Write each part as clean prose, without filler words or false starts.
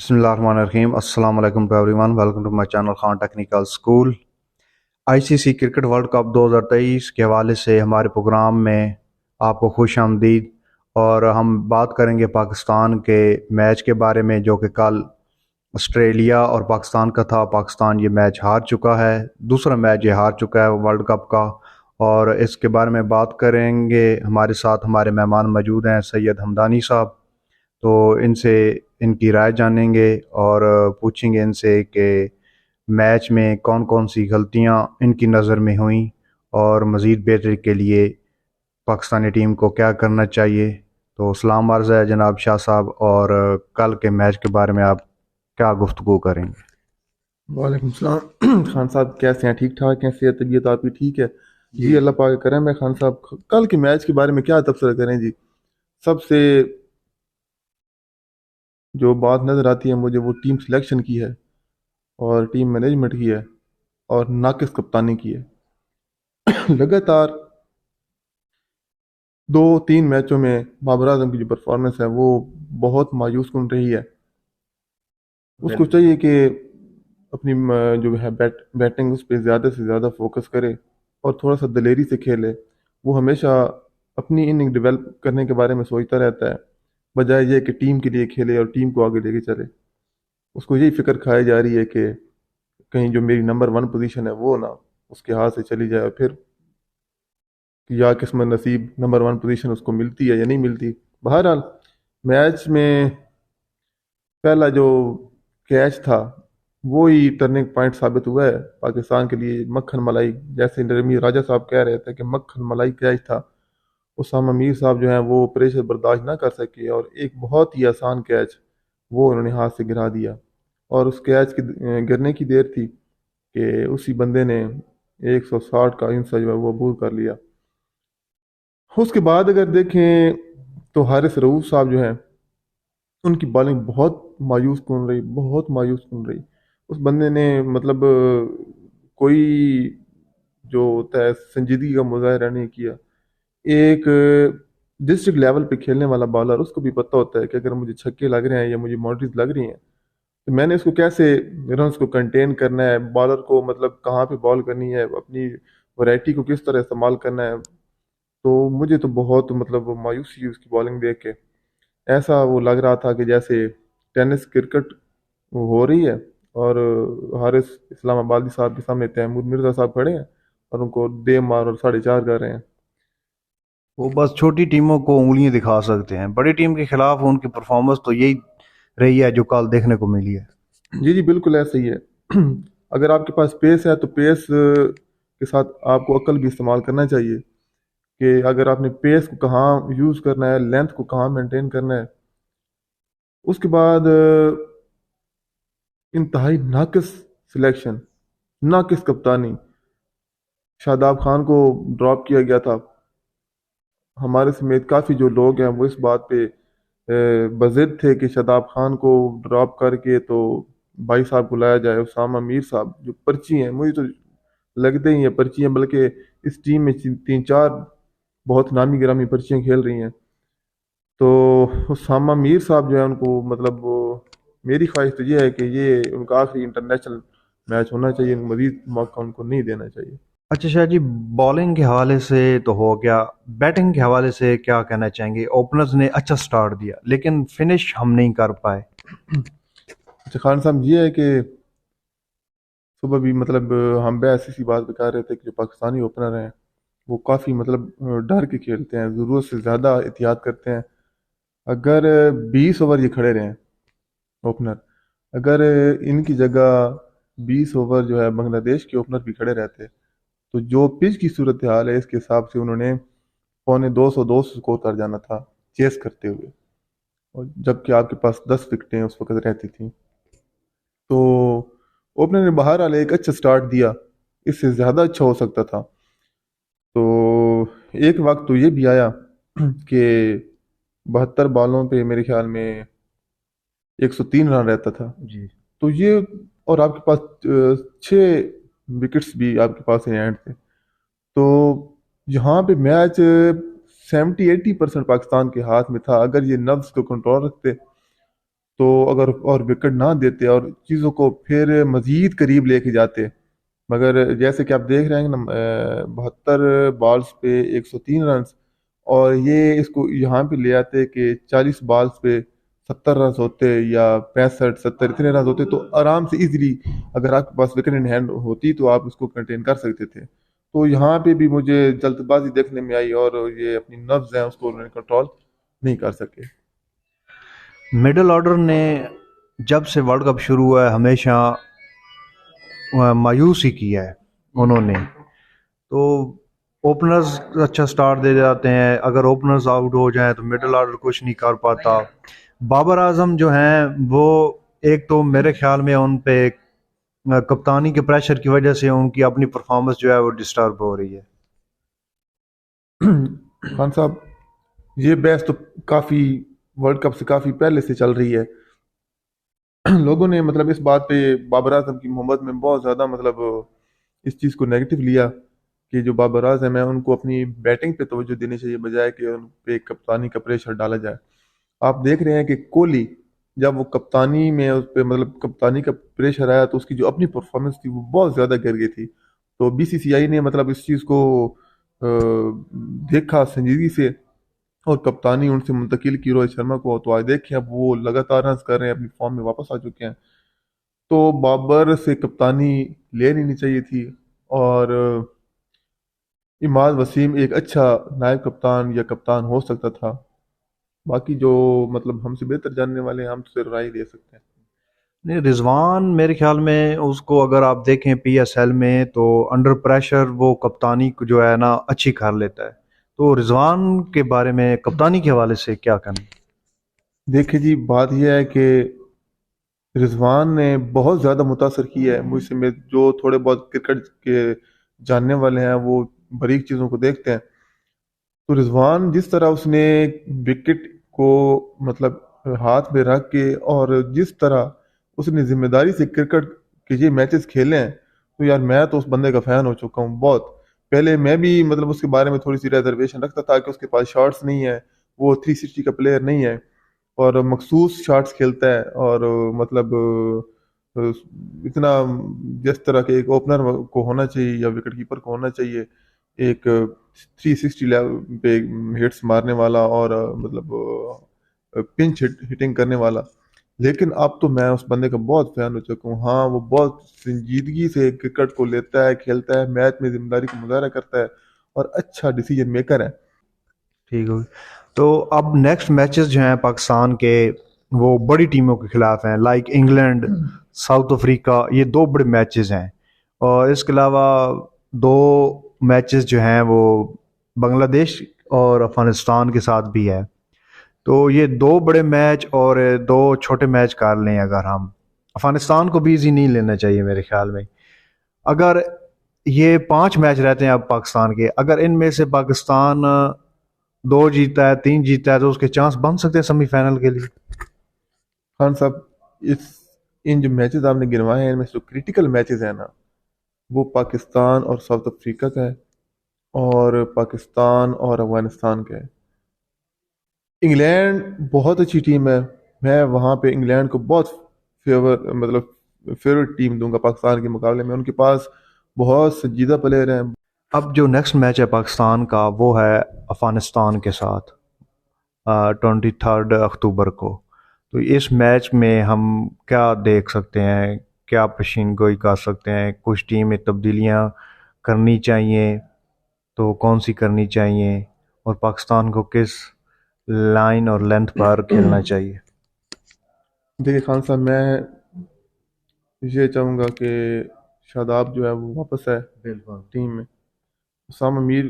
Bismillahirrahmanirrahim. Assalamu alaikum to everyone. Welcome to my channel Khan technical school. ICC cricket world cup 2023 के हवाले से हमारे programme में आपको खुश आमदीद। और हम बात करेंगे पाकिस्तान के मैच के बारे में जो कि कल ऑस्ट्रेलिया और पाकिस्तान का था। पाकिस्तान ये मैच हार चुका है, दूसरा मैच ये हार चुका है वर्ल्ड कप का। और इसके बारे में बात करेंगे। हमारे साथ हमारे मेहमान मौजूद हैं सैयद हमदानी साहब, तो इनसे इनकी राय जानेंगे और पूछेंगे इनसे कि मैच में कौन कौन सी गलतियां इनकी नज़र में हुई और मज़ीद बेहतरी के लिए पाकिस्तानी टीम को क्या करना चाहिए। तो सलाम अर्ज़ है जनाब शाह साहब, और कल के मैच के बारे में आप क्या गुफ्तगू करेंगे? वालेकुम सलाम। खान साहब कैसे हैं? ठीक ठाक हैं? सेहत तबीयत आपकी ठीक है? जी अल्लाह पाक का करम है। खान साहब कल के मैच के बारे में क्या तबसरा करें जी। सबसे जो बात नज़र आती है मुझे वो टीम सिलेक्शन की है और टीम मैनेजमेंट की है और नाकिस कप्तानी की है। लगातार 2-3 मैचों में बाबर आजम की जो परफॉर्मेंस है वो बहुत मायूस कन रही है। उसको चाहिए कि अपनी जो है बैटिंग उस पर ज़्यादा से ज़्यादा फोकस करे और थोड़ा सा दिलेरी से खेले। वो हमेशा अपनी इनिंग डेवलप करने के बारे में सोचता रहता है, बजाय ये कि टीम के लिए खेले और टीम को आगे लेके चले। उसको यही फिक्र खाई जा रही है कि कहीं जो मेरी नंबर 1 पोजीशन है वो ना उसके हाथ से चली जाए, फिर या किस्मत नसीब नंबर 1 पोजीशन उसको मिलती है या नहीं मिलती। बहरहाल मैच में पहला जो कैच था वो ही टर्निंग पॉइंट साबित हुआ है पाकिस्तान के लिए। मक्खन मलाई, जैसे नरमी राजा साहब कह रहे थे कि मक्खन मलाई कैच था। उसामा मीर साहब जो हैं वो प्रेशर बर्दाश्त ना कर सके और एक बहुत ही आसान कैच वो उन्होंने हाथ से गिरा दिया। और उस कैच की गिरने की देर थी कि उसी बंदे ने 160 का इंसा जो है वो अबूर कर लिया। उसके बाद अगर देखें तो हारिस रऊफ साहब जो हैं उनकी बॉलिंग बहुत मायूस कन रही, बहुत मायूस कन रही। उस बंदे ने मतलब कोई जो होता है संजीदगी का मुजाहरा नहीं किया। एक डिस्ट्रिक्ट लेवल पे खेलने वाला बॉलर, उसको भी पता होता है कि अगर मुझे छक्के लग रहे हैं या मुझे बाउंड्रीज लग रही हैं तो मैंने इसको कैसे रन्स को कंटेन करना है, बॉलर को मतलब कहाँ पे बॉल करनी है, अपनी वैरायटी को किस तरह इस्तेमाल करना है। तो मुझे तो बहुत मतलब मायूसी हुई उसकी बॉलिंग देख के। ऐसा वो लग रहा था कि जैसे टेनिस क्रिकेट हो रही है और हारिस इस्लामाबादी साहब के सामने तैमूर मिर्जा साहब खड़े हैं और उनको दे मार और 4.5 कर रहे हैं। वो बस छोटी टीमों को उंगलियां दिखा सकते हैं, बड़ी टीम के खिलाफ उनकी परफॉर्मेंस तो यही रही है जो कल देखने को मिली है। जी जी बिल्कुल ऐसा ही है। अगर आपके पास पेस है तो पेस के साथ आपको अक्ल भी इस्तेमाल करना चाहिए कि अगर आपने पेस को कहाँ यूज़ करना है, लेंथ को कहाँ मेंटेन करना है। उसके बाद इंतहाई नाकिस सिलेक्शन, नाकिस कप्तानी। शादाब खान को ड्रॉप किया गया था। हमारे समेत काफ़ी जो लोग हैं वो इस बात पे बज़िद थे कि शादाब खान को ड्रॉप करके तो भाई साहब को लाया जाए, उसामा मीर साहब जो पर्ची हैं, मुझे तो लगते ही हैं पर्ची हैं, बल्कि इस टीम में 3-4 बहुत नामी गिरामी पर्चियाँ खेल रही हैं। तो उसामा मीर साहब जो है उनको मतलब वो, मेरी ख्वाहिश तो ये है कि ये उनका आखिरी इंटरनेशनल मैच होना चाहिए, मजीद मौका उनको नहीं देना चाहिए। अच्छा शाह जी, बॉलिंग के हवाले से तो हो गया, बैटिंग के हवाले से क्या कहना चाहेंगे? ओपनर्स ने अच्छा स्टार्ट दिया लेकिन फिनिश हम नहीं कर पाए। अच्छा खान साहब, ये है कि सुबह भी मतलब हम बहस इसी बात पे कर रहे थे कि जो पाकिस्तानी ओपनर हैं वो काफ़ी मतलब डर के खेलते हैं, ज़रूरत से ज़्यादा एहतियात करते हैं। अगर 20 ओवर ये खड़े रहें ओपनर, अगर इनकी जगह 20 ओवर जो है बांग्लादेश के ओपनर भी खड़े रहते तो जो पिच की सूरत हाल है इसके हिसाब से उन्होंने पौने 200 स्कोर कर जाना था चेस करते हुए, और जबकि आपके पास 10 विकेटें उस वक्त रहती थी। तो ओपनर ने बाहर आले एक अच्छा स्टार्ट दिया, इससे ज़्यादा अच्छा हो सकता था। तो एक वक्त तो ये भी आया कि 72 बॉलों पे मेरे ख्याल में 103 रन रहता था। जी। तो ये, और आपके पास 6 विकेट्स भी आपके पास इन हैंड थे। तो यहाँ पे मैच 70-80% पाकिस्तान के हाथ में था। अगर ये नब्ज को कंट्रोल रखते تو اگر اور وکٹ نہ دیتے اور چیزوں کو پھر مزید قریب لے کے جاتے، مگر جیسے کہ آپ دیکھ رہے ہیں نا 72 بالز پہ 103 رنز، اور یہ اس کو یہاں پہ لے آتے کہ 40 بالز پہ 70 رنز ہوتے یا 65 70 اتنے رنز ہوتے، تو آرام سے ایزیلی اگر آپ کے پاس وکٹ ان ہینڈ ہوتی تو آپ اس کو کنٹین کر سکتے تھے۔ تو یہاں پہ بھی مجھے جلد بازی دیکھنے میں آئی، اور یہ اپنی نبض ہیں اس کو انہوں نے کنٹرول نہیں کر سکے۔ مڈل آرڈر نے جب سے ورلڈ کپ شروع ہوا ہے ہمیشہ مایوس ہی کیا ہے انہوں نے۔ تو اوپنرز اچھا سٹارٹ دے جاتے ہیں، اگر اوپنرز آؤٹ ہو جائیں تو مڈل آرڈر کچھ نہیں کر پاتا۔ بابر اعظم جو ہیں وہ ایک تو میرے خیال میں ان پہ کپتانی کے پریشر کی وجہ سے ان کی اپنی پرفارمنس جو ہے وہ ڈسٹرب ہو رہی ہے۔ خان صاحب، یہ بحث تو کافی ورلڈ کپ سے کافی پہلے سے چل رہی ہے۔ لوگوں نے مطلب اس بات پہ بابر اعظم کی محبت میں بہت زیادہ مطلب اس چیز کو نیگیٹو لیا کہ جو بابر اعظم ہیں ان کو اپنی بیٹنگ پہ توجہ دینی چاہیے بجائے کہ ان پہ کپتانی کا پریشر ڈالا جائے۔ آپ دیکھ رہے ہیں کہ کوہلی جب وہ کپتانی میں اس پہ مطلب کپتانی کا پریشر آیا تو اس کی جو اپنی پرفارمنس تھی وہ بہت زیادہ گر گئی تھی۔ تو بی سی سی آئی نے مطلب اس چیز کو دیکھا سنجیدگی سے اور کپتانی ان سے منتقل کی روہت شرما کو، تو آج دیکھیں اب وہ لگاتار رنز کر رہے ہیں، اپنی فارم میں واپس آ چکے ہیں۔ تو بابر سے کپتانی لے لینی چاہیے تھی، اور اماد وسیم ایک اچھا نائب کپتان یا کپتان ہو سکتا تھا۔ باقی جو مطلب ہم سے بہتر جاننے والے ہیں ہم تو صرف رائے دے سکتے ہیں۔ نہیں، رضوان میرے خیال میں اس کو اگر آپ دیکھیں پی ایس ایل میں تو انڈر پریشر وہ کپتانی کو جو ہے نا اچھی کر لیتا ہے۔ تو رضوان کے بارے میں کپتانی کے حوالے سے کیا کہنا؟ دیکھیں جی، بات یہ ہے کہ رضوان نے بہت زیادہ متاثر کیا ہے مجھ سے، میں جو تھوڑے بہت کرکٹ کے جاننے والے ہیں وہ باریک چیزوں کو دیکھتے ہیں، تو رضوان جس طرح اس نے وکٹ کو مطلب ہاتھ میں رکھ کے اور جس طرح اس نے ذمہ داری سے کرکٹ کے یہ میچز کھیلے ہیں، تو یار میں تو اس بندے کا فین ہو چکا ہوں بہت۔ پہلے میں بھی مطلب اس کے بارے میں تھوڑی سی ریزرویشن رکھتا تھا کہ اس کے پاس شاٹس نہیں ہے، وہ 360 کا پلیئر نہیں ہے، اور مخصوص شاٹس کھیلتا ہے، اور مطلب اتنا جس طرح کے ایک اوپنر کو ہونا چاہیے یا وکٹ کیپر کو ہونا چاہیے، ایک 360 لیول پہ ہٹس مارنے والا اور مطلب پنچ ہٹنگ کرنے والا۔ لیکن اب تو میں اس بندے کا بہت فین ہو چکا ہوں۔ ہاں، وہ بہت سنجیدگی سے کرکٹ کو لیتا ہے، کھیلتا ہے، میچ میں ذمہ داری کا مظاہرہ کرتا ہے، اور اچھا ڈیسیجن میکر ہے۔ ٹھیک ہو، تو اب نیکسٹ میچز جو ہیں پاکستان کے وہ بڑی ٹیموں کے خلاف ہیں، لائک انگلینڈ، ساؤتھ افریقہ، یہ دو بڑے میچز ہیں۔ اور اس کے علاوہ دو میچز جو ہیں وہ بنگلہ دیش اور افغانستان کے ساتھ بھی ہے۔ تو یہ دو بڑے میچ اور دو چھوٹے میچ کر لیں اگر ہم، افغانستان کو بھی ایزی نہیں لینا چاہیے میرے خیال میں۔ اگر یہ 5 میچ رہتے ہیں اب پاکستان کے، اگر ان میں سے پاکستان 2 جیتا ہے 3 جیتا ہے تو اس کے چانس بن سکتے ہیں سیمی فائنل کے لیے۔ خان صاحب، اس ان جو میچز آپ نے گنوائے ہیں ان میں سے جو کریٹیکل میچز ہیں نا، وہ پاکستان اور ساؤتھ افریقہ کا ہے، اور پاکستان اور افغانستان کا ہے۔ انگلینڈ بہت اچھی ٹیم ہے، میں وہاں پہ انگلینڈ کو بہت فیوریٹ ٹیم دوں گا پاکستان کے مقابلے میں۔ ان کے پاس بہت سنجیدہ پلیئر ہیں۔ اب جو نیکسٹ میچ ہے پاکستان کا وہ ہے افغانستان کے ساتھ 23 اکتوبر کو۔ تو اس میچ میں ہم کیا دیکھ سکتے ہیں، کیا پیشین گوئی کر سکتے ہیں، کچھ ٹیم میں تبدیلیاں کرنی چاہیے تو کون سی کرنی چاہیے، اور پاکستان کو کس لائن اور لینتھ پر کھیلنا چاہیے؟ دیکھیے خان صاحب، میں یہ چاہوں گا کہ شاداب جو ہے وہ واپس ہے بالکل۔ ٹیم میں۔ اسامہ میر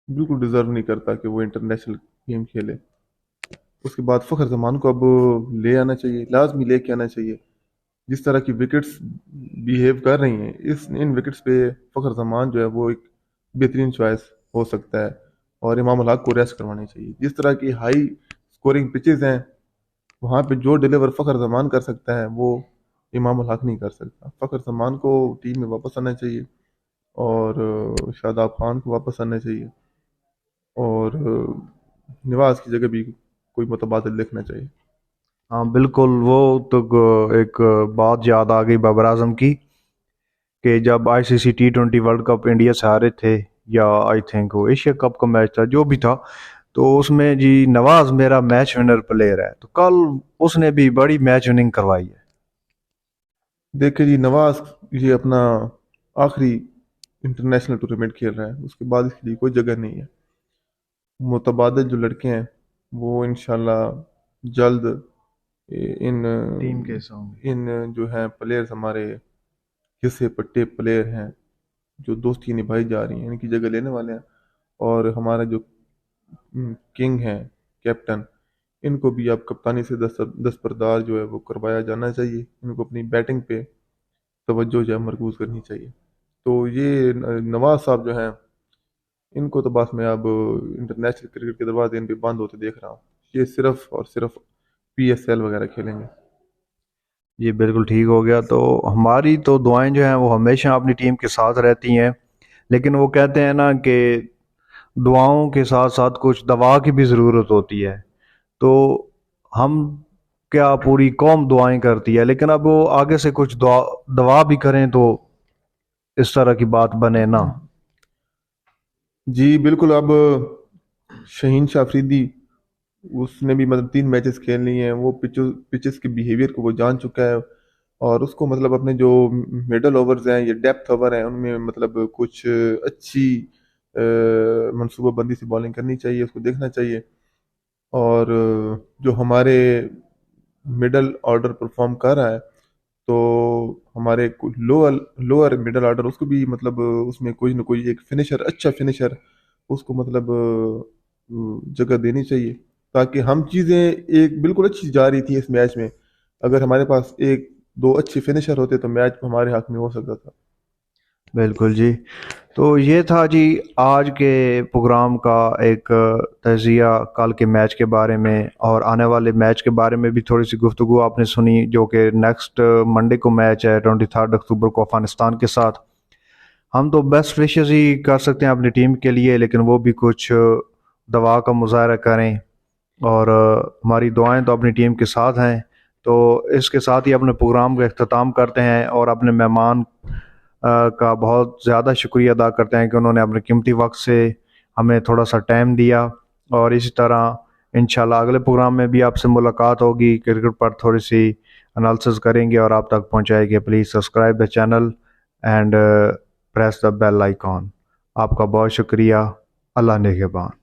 بالکل ڈیزرو نہیں کرتا کہ وہ انٹرنیشنل گیم کھیلے۔ اس کے بعد فخر زمان کو اب لے آنا چاہیے، لازمی لے کے آنا چاہیے۔ جس طرح کی وکٹس بیہیو کر رہی ہیں ان وکٹس پہ فخر زمان جو ہے وہ ایک بہترین چوائس ہو سکتا ہے، اور امام الحق کو ریسٹ کروانی چاہیے۔ جس طرح کی ہائی سکورنگ پچز ہیں وہاں پہ جو ڈیلیور فخر زمان کر سکتا ہے وہ امام الحق نہیں کر سکتا۔ فخر زمان کو ٹیم میں واپس آنا چاہیے، اور شاداب خان کو واپس آنا چاہیے، اور نواز کی جگہ بھی کوئی متبادل دیکھنا چاہیے۔ हाँ बिल्कुल, वो तो एक बात याद आ गई बाबर आजम की कि जब ICC T20 world cup India से हारे थे, या आई थिंक वो एशिया कप का मैच था जो भी था, तो उसमें जी नवाज मेरा मैच विनर प्लेयर है, तो कल उसने भी बड़ी मैच विनिंग करवाई है। देखिए जी, नवाज ये अपना आखिरी इंटरनेशनल टूर्नामेंट खेल रहा है, उसके बाद इसके लिए कोई जगह नहीं है। मुतबादल जो लड़के हैं वो इंशाल्लाह जल्द इन टीम के सामने। इन जो हैं प्लेयर्स, हमारे हिस्से पट्टे प्लेयर हैं जो दोस्ती निभाई जा रही हैं, इनकी जगह लेने वाले हैं। और हमारा जो किंग है, कैप्टन, इनको भी अब कप्तानी से दस्तबरदार जो है वो करवाया जाना चाहिए। इनको अपनी बैटिंग पे तवज्जो जो है मरकूज करनी चाहिए। तो ये नवाज साहब जो हैं, इनको तो बस मैं अब इंटरनेशनल क्रिकेट के दरवाजे इन पे बंद होते देख रहा हूँ। ये सिर्फ और सिर्फ PSL वगैरह खेलेंगे। ये बिल्कुल ठीक हो गया। तो हमारी तो दुआएं जो हैं वो हमेशा अपनी टीम के साथ रहती हैं, लेकिन वो कहते हैं ना कि दुआओं के साथ साथ कुछ दवा की भी ज़रूरत होती है। तो हम क्या, पूरी कौम दुआएं करती है, लेकिन अब वो आगे से कुछ दवा भी करें तो इस तरह की बात बने ना। जी बिल्कुल। अब शहीन शाह अफरीदी, उसने भी मतलब 3 मैचेस खेल लिए हैं, वो पिचेस के बिहेवियर को वो जान चुका है। और उसको मतलब अपने जो मिडल ओवर्स हैं या डेप्थ ओवर हैं उनमें मतलब कुछ अच्छी मनसूबाबंदी से बॉलिंग करनी चाहिए, उसको देखना चाहिए। और जो हमारे मिडल ऑर्डर परफॉर्म कर रहा है, तो हमारे लोअर लोअर मिडल ऑर्डर उसको भी मतलब उसमें कोई ना कोई एक फिनिशर, अच्छा फिनिशर उसको मतलब जगह देनी चाहिए, ताकि हम चीज़ें एक बिल्कुल अच्छी जा रही थी इस मैच में। अगर हमारे पास एक दो अच्छे फिनिशर होते तो मैच हमारे हक में हो सकता था। बिल्कुल जी। तो ये था जी आज के प्रोग्राम का एक तजिया कल के मैच के बारे में, और आने वाले मैच के बारे में भी थोड़ी सी गुफ्तगू आपने सुनी, जो कि नेक्स्ट मंडे को मैच है 23 अक्टूबर को अफगानिस्तान के साथ। हम तो बेस्ट विशेस ही कर सकते हैं अपनी टीम के लिए, लेकिन वो भी कुछ दवा का मुजाहरा करें, और हमारी दुआएं तो अपनी टीम के साथ हैं। तो इसके साथ ही अपने प्रोग्राम का अख्ताम करते हैं, और अपने मेहमान का बहुत ज़्यादा शुक्रिया अदा करते हैं कि उन्होंने अपने कीमती वक्त से हमें थोड़ा सा टाइम दिया। और इसी तरह इंशाल्लाह अगले प्रोग्राम में भी आपसे मुलाकात होगी, क्रिकेट पर थोड़ी सी एनालिसिस करेंगे और आप तक पहुंचाएंगे। Please subscribe the channel and press the bell icon. आपका बहुत शुक्रिया। अल्लाह निगहबान।